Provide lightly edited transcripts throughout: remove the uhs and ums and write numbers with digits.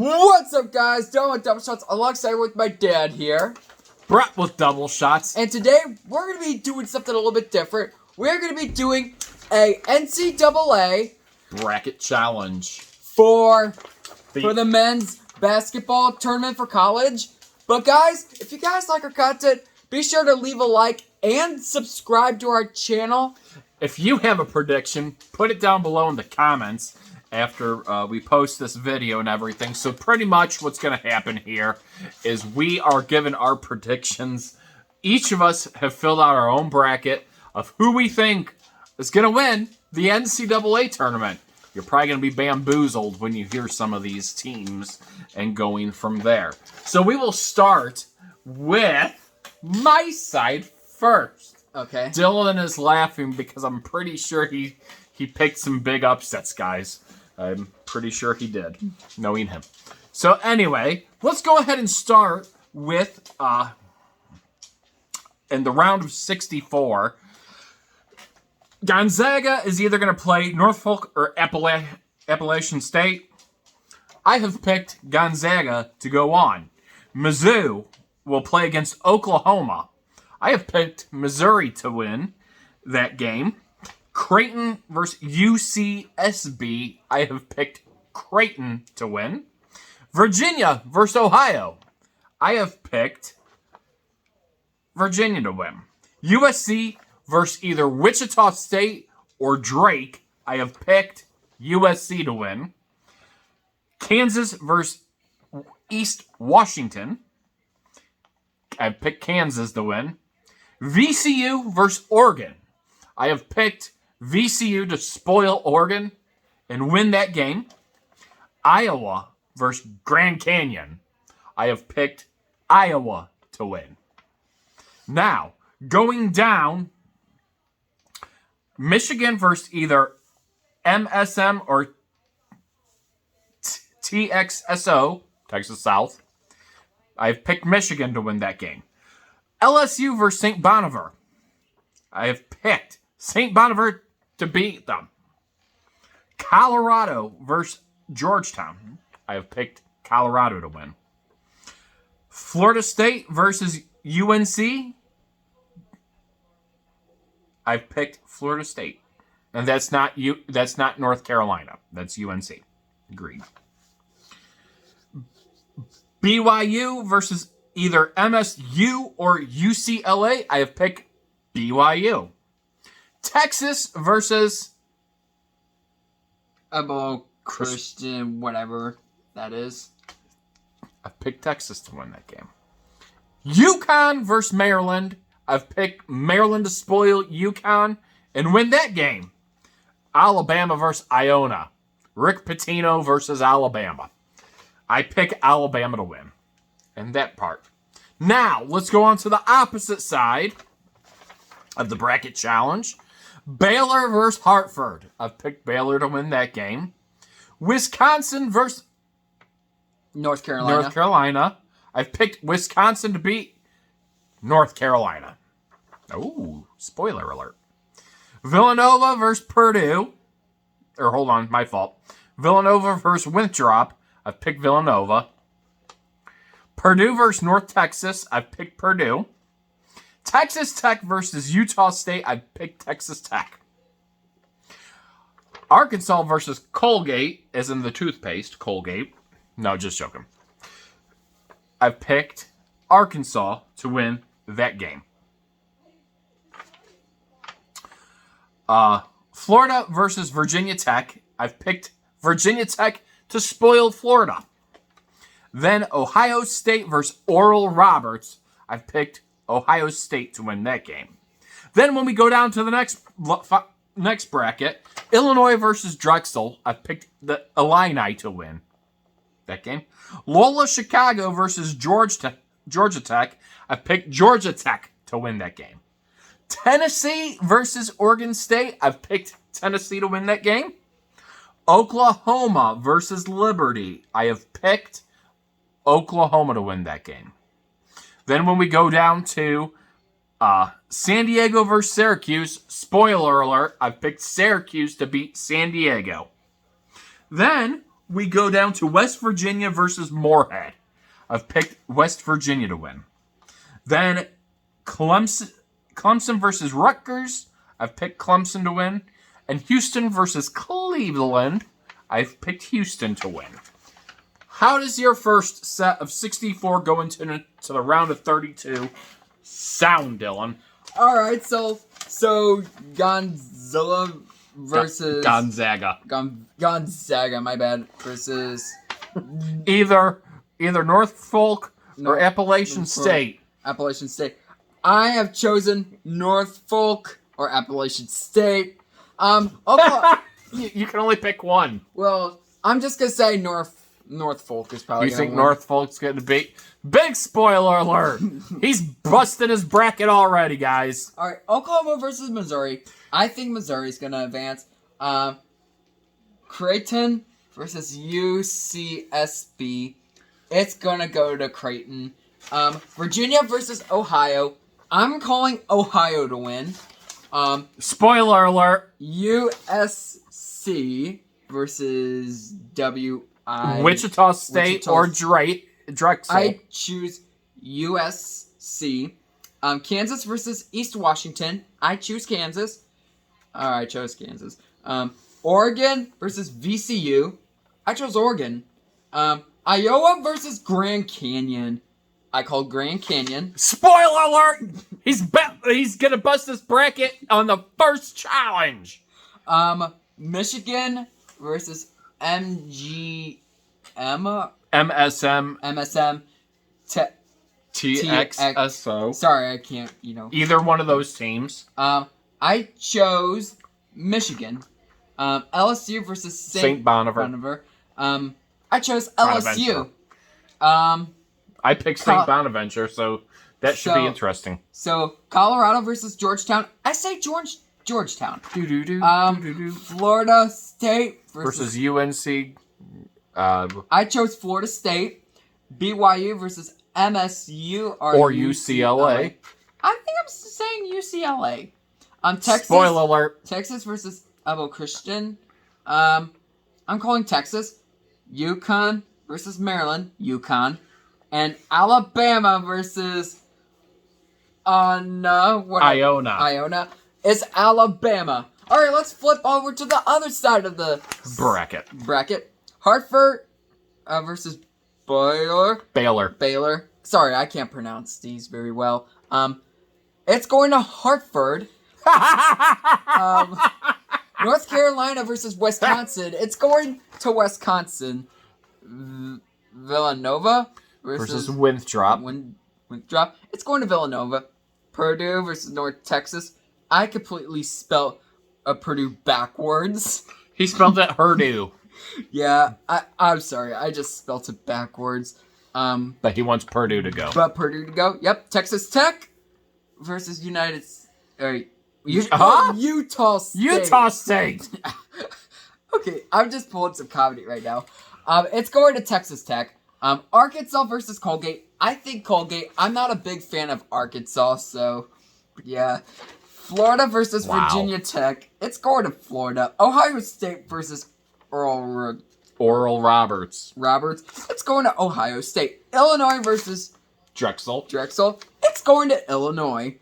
What's up, guys? Dylan with Double Shots alongside with my dad here. Brett with Double Shots. And today, we're going to be doing something a little bit different. We're going to be doing a NCAA bracket challenge for the men's basketball tournament for college. But guys, if you guys like our content, be sure to leave a like and subscribe to our channel. If you have a prediction, put it down below in the comments after we post this video and everything. So pretty much what's going to happen here is we are given our predictions. Each of us have filled out our own bracket of who we think is going to win the NCAA tournament. You're probably going to be bamboozled when you hear some of these teams and going from there. So we will start with my side first. Okay. Dylan is laughing because I'm pretty sure he picked some big upsets, guys. I'm pretty sure he did, knowing him. So anyway, let's go ahead and start with, in the round of 64, Gonzaga is either going to play Norfolk or Appalachian State. I have picked Gonzaga to go on. Mizzou will play against Oklahoma. I have picked Missouri to win that game. Creighton versus UCSB. I have picked Creighton to win. Virginia versus Ohio. I have picked Virginia to win. USC versus either Wichita State or Drake. I have picked USC to win. Kansas versus East Washington. I've picked Kansas to win. VCU versus Oregon. I have picked VCU to spoil Oregon and win that game. Iowa versus Grand Canyon. I have picked Iowa to win. Now, going down, Michigan versus either MSM or TXSO, Texas South. I've picked Michigan to win that game. LSU versus St. Bonaventure. I have picked St. Bonaventure to beat them. Colorado versus Georgetown. I have picked Colorado to win. Florida State versus UNC. I've picked Florida State. And that's not North Carolina. That's UNC. Agreed. BYU versus either MSU or UCLA. I have picked BYU. Texas versus Christian, whatever that is. I've picked Texas to win that game. Uconn versus Maryland. I've picked Maryland to spoil Uconn and win that game. Alabama versus Iona. Rick Pitino versus Alabama. I pick Alabama to win. And that part. Now, let's go on to the opposite side of the bracket challenge. Baylor versus Hartford. I've picked Baylor to win that game. Wisconsin versus North Carolina. I've picked Wisconsin to beat North Carolina. Ooh, spoiler alert. Villanova versus Purdue. Or hold on, my fault. Villanova versus Winthrop. I've picked Villanova. Purdue versus North Texas. I've picked Purdue. Texas Tech versus Utah State. I've picked Texas Tech. Arkansas versus Colgate, as in the toothpaste, Colgate. No, just joking. I've picked Arkansas to win that game. Florida versus Virginia Tech. I've picked Virginia Tech to spoil Florida. Then Ohio State versus Oral Roberts. I've picked Ohio State to win that game. Then when we go down to the next bracket, Illinois versus Drexel. I've picked the Illini to win that game. Loyola Chicago versus Georgia Tech. I've picked Georgia Tech to win that game. Tennessee versus Oregon State. I've picked Tennessee to win that game. Oklahoma versus Liberty. I have picked Oklahoma to win that game. Then when we go down to San Diego versus Syracuse, spoiler alert, I've picked Syracuse to beat San Diego. Then we go down to West Virginia versus Moorhead. I've picked West Virginia to win. Then Clemson versus Rutgers. I've picked Clemson to win. And Houston versus Cleveland. I've picked Houston to win. How does your first set of 64 go into the round of 32 sound, Dylan? All right, so Gonzaga versus Gonzaga. Gonzaga, my bad, versus either Norfolk or Appalachian State. Appalachian State. I have chosen Norfolk or Appalachian State. You can only pick one. Well, I'm just gonna say Norfolk is probably. You think Norfolk's going to beat? Big spoiler alert! He's busting his bracket already, guys. All right, Oklahoma versus Missouri. I think Missouri's gonna advance. Creighton versus UCSB. It's gonna go to Creighton. Virginia versus Ohio. I'm calling Ohio to win. Spoiler alert. USC versus Wichita State or Drexel. I choose USC. Kansas versus East Washington. I choose Kansas. I chose Kansas. Oregon versus VCU. I chose Oregon. Iowa versus Grand Canyon. I called Grand Canyon. Spoiler alert! He's gonna bust this bracket on the first challenge. Michigan versus MSM. TXSO. Sorry, I can't, Either one of those teams. I chose Michigan. LSU versus St. Bonaventure. I chose LSU. I picked St. Bonaventure, so that should be interesting. So, Colorado versus Georgetown. I say Georgetown. Florida State versus UNC. I chose Florida State. BYU versus MSU or UCLA. I think I'm saying UCLA. Texas. Spoiler alert. Texas versus Evo Christian. I'm calling Texas. Uconn versus Maryland. Uconn. And Alabama versus Iona. It's Alabama. All right, let's flip over to the other side of the bracket. Hartford versus Baylor. Sorry, I can't pronounce these very well. It's going to Hartford. North Carolina versus Wisconsin. It's going to Wisconsin. Villanova versus Winthrop. Winthrop. It's going to Villanova. Purdue versus North Texas. I completely spelled Purdue backwards. He spelled it Purdue. Yeah, I'm sorry. I just spelled it backwards. But he wants Purdue to go. Yep. Texas Tech versus Utah State. Utah State. Okay, I'm just pulling some comedy right now. It's going to Texas Tech. Arkansas versus Colgate. I think Colgate. I'm not a big fan of Arkansas, so yeah. Florida versus Virginia Tech. It's going to Florida. Ohio State versus Oral Roberts. It's going to Ohio State. Illinois versus Drexel. It's going to Illinois.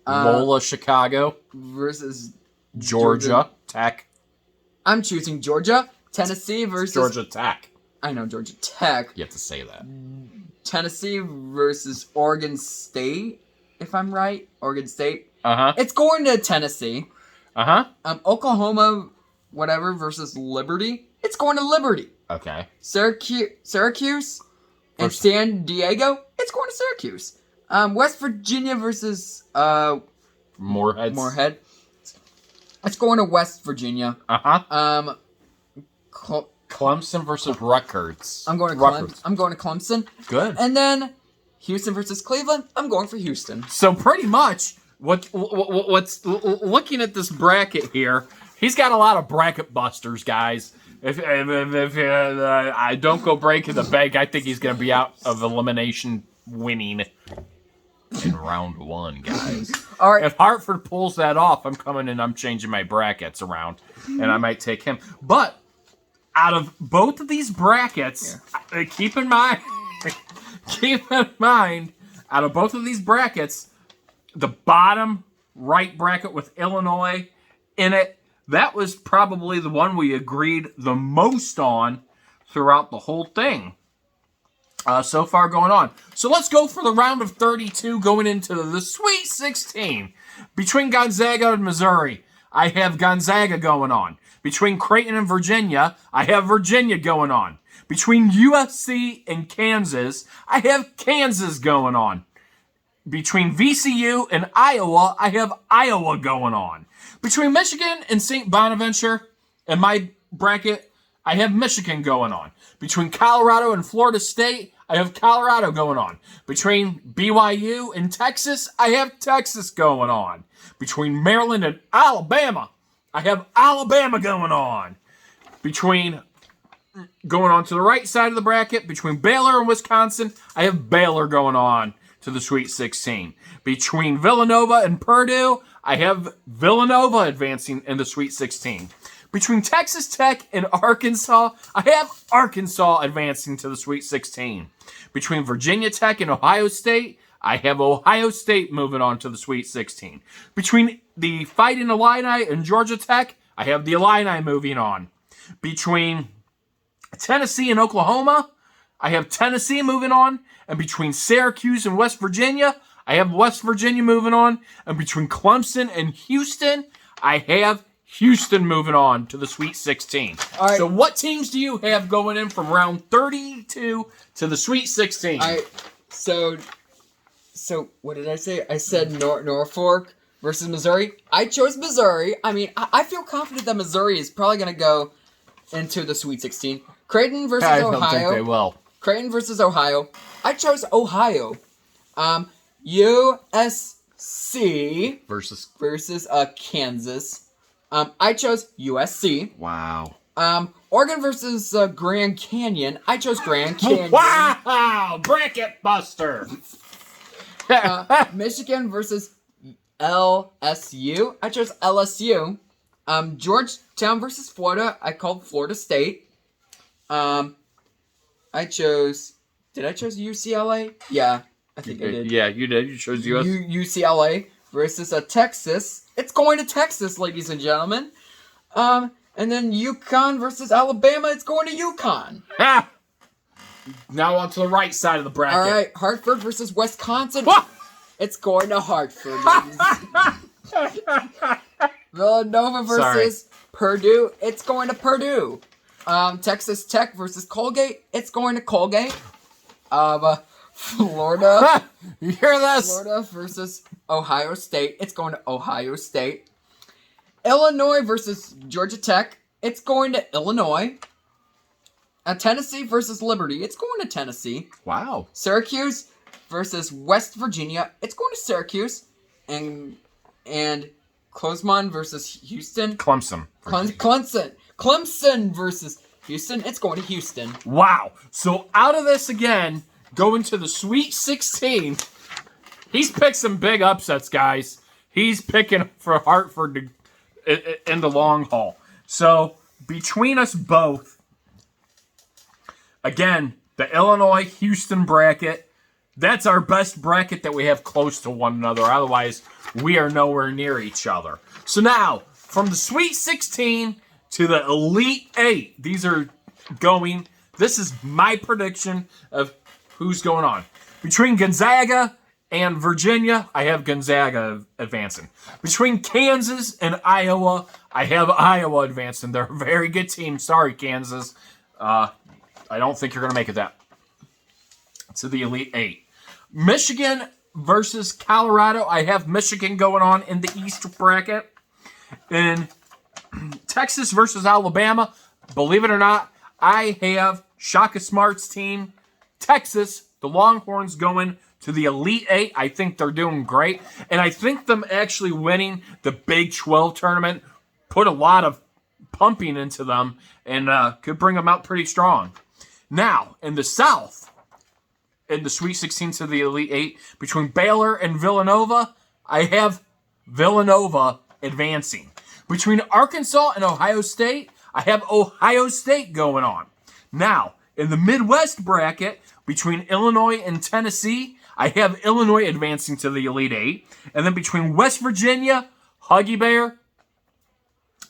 Loyola Chicago versus Georgia Tech. I'm choosing Georgia. Tennessee versus Georgia Tech. I know Georgia Tech. You have to say that. Tennessee versus Oregon State, if I'm right. Oregon State. It's going to Tennessee. Oklahoma, whatever, versus Liberty. It's going to Liberty. Okay. Syracuse and San Diego. It's going to Syracuse. West Virginia versus Moorhead. It's going to West Virginia. Clemson versus Rutgers. I'm going to Clemson. Good. And then Houston versus Cleveland. I'm going for Houston. So pretty much, what's looking at this bracket here, he's got a lot of bracket busters, guys. If I don't go breaking the bank, I think he's going to be out of elimination winning in round one, guys. All right. If Hartford pulls that off, I'm coming and I'm changing my brackets around, and I might take him. But out of both of these brackets, keep in mind, out of both of these brackets, the bottom right bracket with Illinois in it, that was probably the one we agreed the most on throughout the whole thing. So far going on. So let's go for the round of 32 going into the Sweet 16. Between Gonzaga and Missouri, I have Gonzaga going on. Between Creighton and Virginia, I have Virginia going on. Between USC and Kansas, I have Kansas going on. Between VCU and Iowa, I have Iowa going on. Between Michigan and St. Bonaventure, in my bracket, I have Michigan going on. Between Colorado and Florida State, I have Colorado going on. Between BYU and Texas, I have Texas going on. Between Maryland and Alabama, I have Alabama going on. Between, going on to the right side of the bracket, between Baylor and Wisconsin, I have Baylor going on to the Sweet 16. Between Villanova and Purdue, I have Villanova advancing in the Sweet 16. Between Texas Tech and Arkansas, I have Arkansas advancing to the Sweet 16. Between Virginia Tech and Ohio State, I have Ohio State moving on to the Sweet 16. Between the Fighting Illini and Georgia Tech, I have the Illini moving on. Between Tennessee and Oklahoma, I have Tennessee moving on. And between Syracuse and West Virginia, I have West Virginia moving on. And between Clemson and Houston, I have Houston moving on to the Sweet 16. All right. So what teams do you have going in from round 32 to the Sweet 16? So what did I say? I said Norfolk versus Missouri. I chose Missouri. I mean, I feel confident that Missouri is probably going to go into the Sweet 16. Creighton versus Ohio. I don't think they will. Creighton versus Ohio. I chose Ohio. USC versus Kansas. I chose USC. Wow. Oregon versus Grand Canyon. I chose Grand Canyon. Wow! Bracket buster. Michigan versus LSU. I chose LSU. Georgetown versus Florida. I called Florida State. I chose. Did I choose UCLA? Yeah, I think I did. Yeah, you did. You chose UCLA versus Texas. It's going to Texas, ladies and gentlemen. And then Uconn versus Alabama. It's going to Uconn. Ha! Now on to the right side of the bracket. All right, Hartford versus Wisconsin. What? It's going to Hartford. Villanova versus Purdue. It's going to Purdue. Texas Tech versus Colgate. It's going to Colgate. Florida. You hear this? Florida versus Ohio State. It's going to Ohio State. Illinois versus Georgia Tech. It's going to Illinois. Tennessee versus Liberty. It's going to Tennessee. Wow. Syracuse versus West Virginia. It's going to Syracuse. And Clemson versus Houston. Clemson versus Houston. It's going to Houston. Wow. So out of this again, going to the Sweet 16, he's picked some big upsets, guys. He's picking for Hartford in the long haul. So between us both, again, the Illinois-Houston bracket, that's our best bracket that we have close to one another. Otherwise, we are nowhere near each other. So now, from the Sweet 16 to the Elite 8, these are going. This is my prediction of who's going on. Between Gonzaga and Virginia, I have Gonzaga advancing. Between Kansas and Iowa, I have Iowa advancing. They're a very good team. Sorry, Kansas. I don't think you're going to make it that to the Elite 8. Michigan versus Colorado. I have Michigan going on in the East bracket. In Texas versus Alabama, believe it or not, I have Shaka Smart's team, Texas, the Longhorns, going to the Elite 8. I think they're doing great. And I think them actually winning the Big 12 tournament put a lot of pumping into them and could bring them out pretty strong. Now, in the South, in the Sweet 16 to the Elite 8, between Baylor and Villanova, I have Villanova advancing. Between Arkansas and Ohio State, I have Ohio State going on. Now, in the Midwest bracket, between Illinois and Tennessee, I have Illinois advancing to the Elite Eight. And then between West Virginia, Huggy Bear,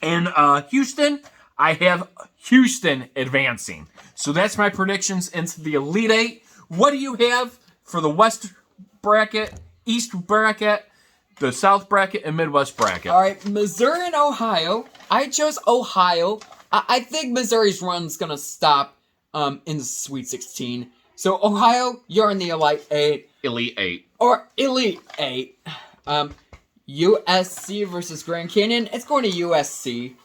and Houston, I have Houston advancing. So that's my predictions into the Elite Eight. What do you have for the West bracket, East bracket, the South bracket, and Midwest bracket? All right, Missouri and Ohio. I chose Ohio. I think Missouri's run's going to stop in the Sweet 16. So, Ohio, you're in the Elite 8. Elite 8. Or Elite 8. USC versus Grand Canyon. It's going to USC.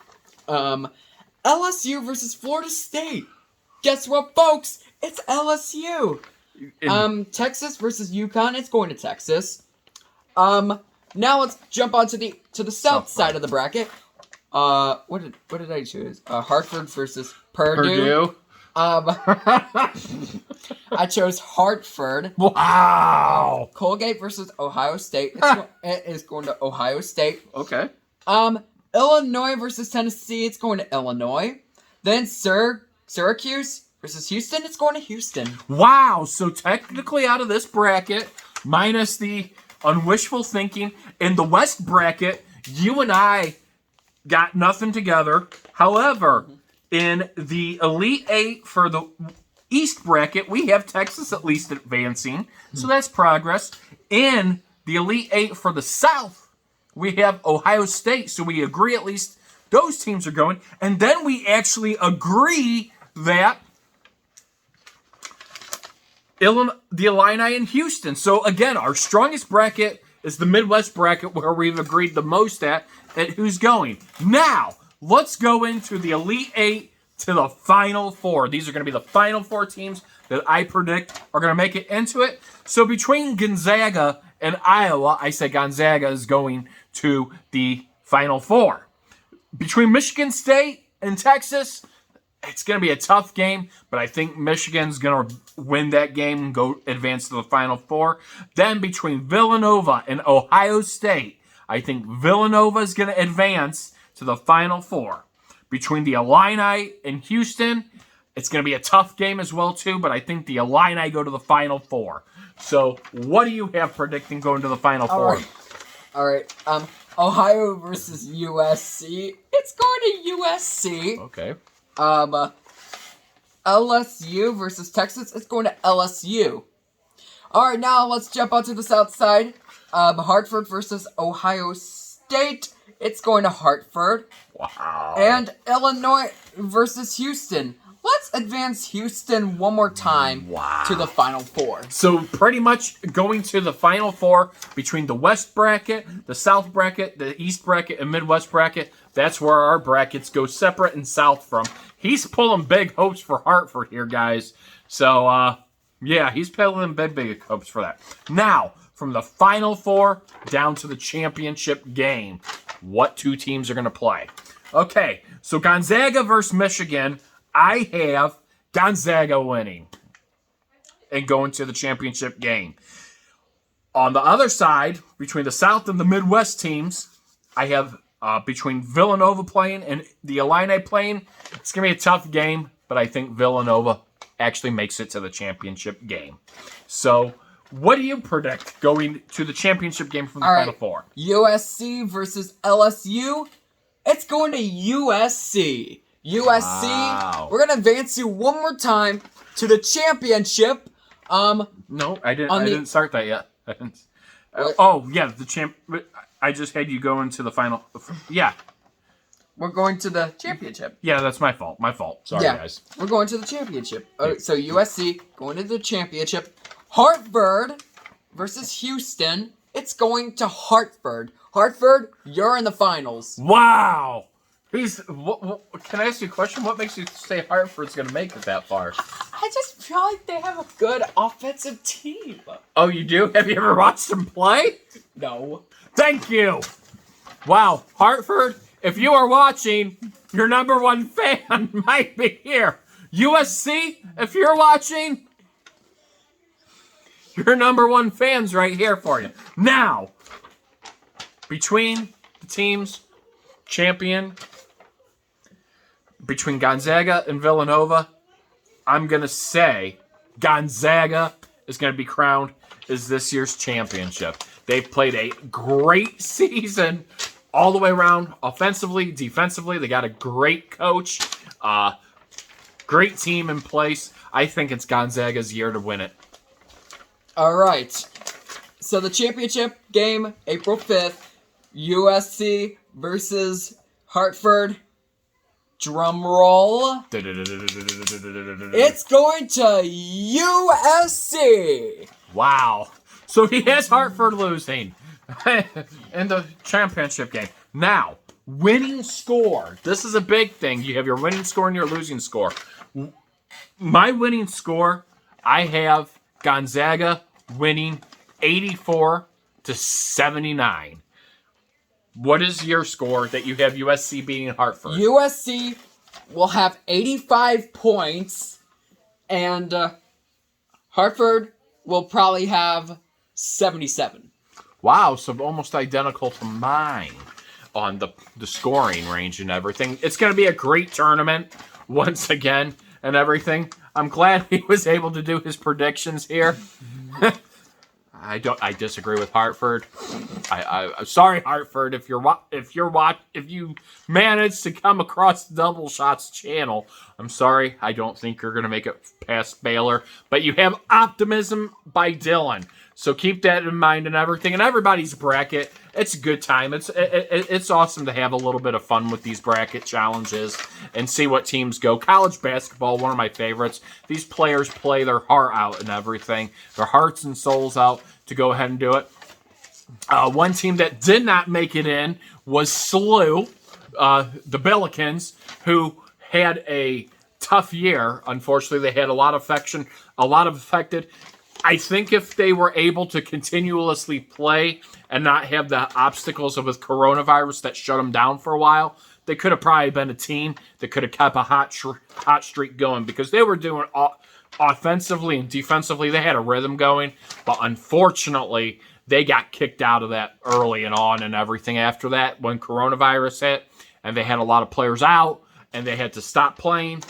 LSU versus Florida State. Guess what, folks? It's LSU. Texas versus Uconn. It's going to Texas. Now let's jump on to the south side of the bracket. What did I choose? Hartford versus Purdue. I chose Hartford. Wow. Colgate versus Ohio State. It is going to Ohio State. Okay. Illinois versus Tennessee. It's going to Illinois. Then Syracuse versus Houston. It's going to Houston. Wow. So technically out of this bracket, minus the unwishful thinking, in the West bracket, you and I got nothing together. However, in the Elite Eight for the East bracket, we have Texas at least advancing. So that's progress. In the Elite Eight for the South, we have Ohio State. So we agree at least those teams are going. And then we actually agree that the Illini in Houston. So again, our strongest bracket is the Midwest bracket where we've agreed the most at who's going. Now, let's go into the Elite Eight to the Final Four. These are going to be the Final Four teams that I predict are going to make it into it. So between Gonzaga and Iowa, I say Gonzaga is going to the Final Four. Between Michigan State and Texas, it's going to be a tough game, but I think Michigan's going to win that game and go advance to the Final Four. Then between Villanova and Ohio State, I think Villanova is going to advance to the Final Four. Between the Illini and Houston, it's going to be a tough game as well, too, but I think the Illini go to the Final Four. So, what do you have predicting going to the Final Four? All right. Ohio versus USC. It's going to USC. Okay. LSU versus Texas. It's going to LSU. All right, now let's jump onto the south side. Hartford versus Ohio State. It's going to Hartford. Wow. And Illinois versus Houston. Let's advance Houston one more time to the Final Four. So pretty much going to the Final Four between the West bracket, the South bracket, the East bracket, and Midwest bracket. That's where our brackets go separate and south from. He's pulling big hopes for Hartford here, guys. So, yeah, he's pulling big hopes for that. Now, from the Final Four down to the championship game, what two teams are going to play? Okay, so Gonzaga versus Michigan. I have Gonzaga winning and going to the championship game. On the other side, between the South and the Midwest teams, I have between Villanova playing and the Illini playing. It's going to be a tough game, but I think Villanova actually makes it to the championship game. So, what do you predict going to the championship game from the Final Four? USC versus LSU. It's going to USC. USC, wow. We're going to advance you one more time to the championship. No, I didn't start that yet. Oh, yeah, the champ. I just had you go into the final. Yeah. We're going to the championship. Yeah, that's my fault. Sorry, guys. We're going to the championship. So USC going to the championship. Hartford versus Houston. It's going to Hartford. Hartford, you're in the finals. Wow. Can I ask you a question? What makes you say Hartford's going to make it that far? I just feel like they have a good offensive team. Oh, you do? Have you ever watched them play? No. Thank you. Wow. Hartford, if you are watching, your number one fan might be here. USC, if you're watching, your number one fan's right here for you. Now, between the teams, champion between Gonzaga and Villanova, I'm going to say Gonzaga is going to be crowned as this year's championship. They've played a great season all the way around, offensively, defensively. They got a great coach, great team in place. I think it's Gonzaga's year to win it. All right. So the championship game, April 5th, USC versus Hartford. Drum roll. It's going to USC. Wow. So he has Hartford losing in the championship game. Now, winning score. This is a big thing. You have your winning score and your losing score. My winning score, I have Gonzaga winning 84-79. What is your score that you have USC beating Hartford? USC will have 85 points, and Hartford will probably have 77. Wow, so almost identical to mine on the scoring range and everything. It's going to be a great tournament once again and everything. I'm glad he was able to do his predictions here. I disagree with Hartford. I'm sorry, Hartford, if you manage to come across Double Shots channel. I'm sorry. I don't think you're gonna make it past Baylor, but you have optimism by Dylan. So keep that in mind and everything. And everybody's bracket, it's a good time. It's awesome to have a little bit of fun with these bracket challenges and see what teams go. College basketball, one of my favorites. These players play their heart out and everything, their hearts and souls out to go ahead and do it. One team that did not make it in was SLU, the Billikens, who had a tough year. Unfortunately, they had a lot of affected. I think if they were able to continuously play and not have the obstacles of with coronavirus that shut them down for a while, they could have probably been a team that could have kept a hot streak going, because they were doing offensively and defensively. They had a rhythm going, but unfortunately, they got kicked out of that early and on and everything after that when coronavirus hit, and they had a lot of players out, and they had to stop playing.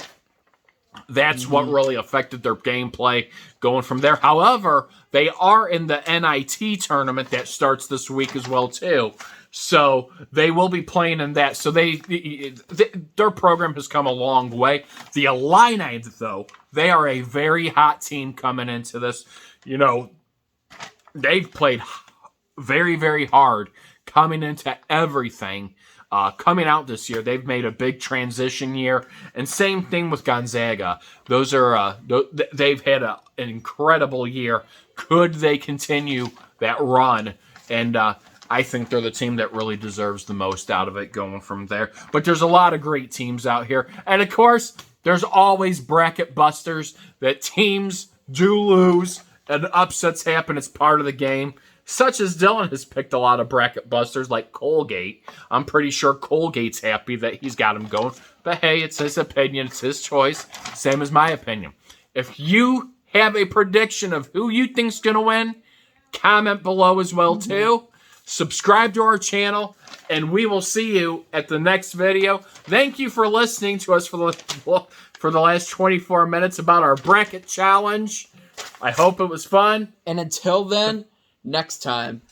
That's what really affected their gameplay going from there. However, they are in the NIT tournament that starts this week as well, too. So they will be playing in that. So their program has come a long way. The Illini, though, they are a very hot team coming into this. You know, they've played very, very hard coming into everything. Coming out this year, they've made a big transition year, and same thing with Gonzaga. Those are they've had an incredible year. Could they continue that run? And I think they're the team that really deserves the most out of it going from there. But there's a lot of great teams out here, and of course, there's always bracket busters that teams do lose and upsets happen. It's part of the game. Such as Dylan has picked a lot of bracket busters like Colgate. I'm pretty sure Colgate's happy that he's got him going. But hey, it's his opinion. It's his choice. Same as my opinion. If you have a prediction of who you think's going to win, comment below as well too. Subscribe to our channel, and we will see you at the next video. Thank you for listening to us for the last 24 minutes about our bracket challenge. I hope it was fun. And until then, next time.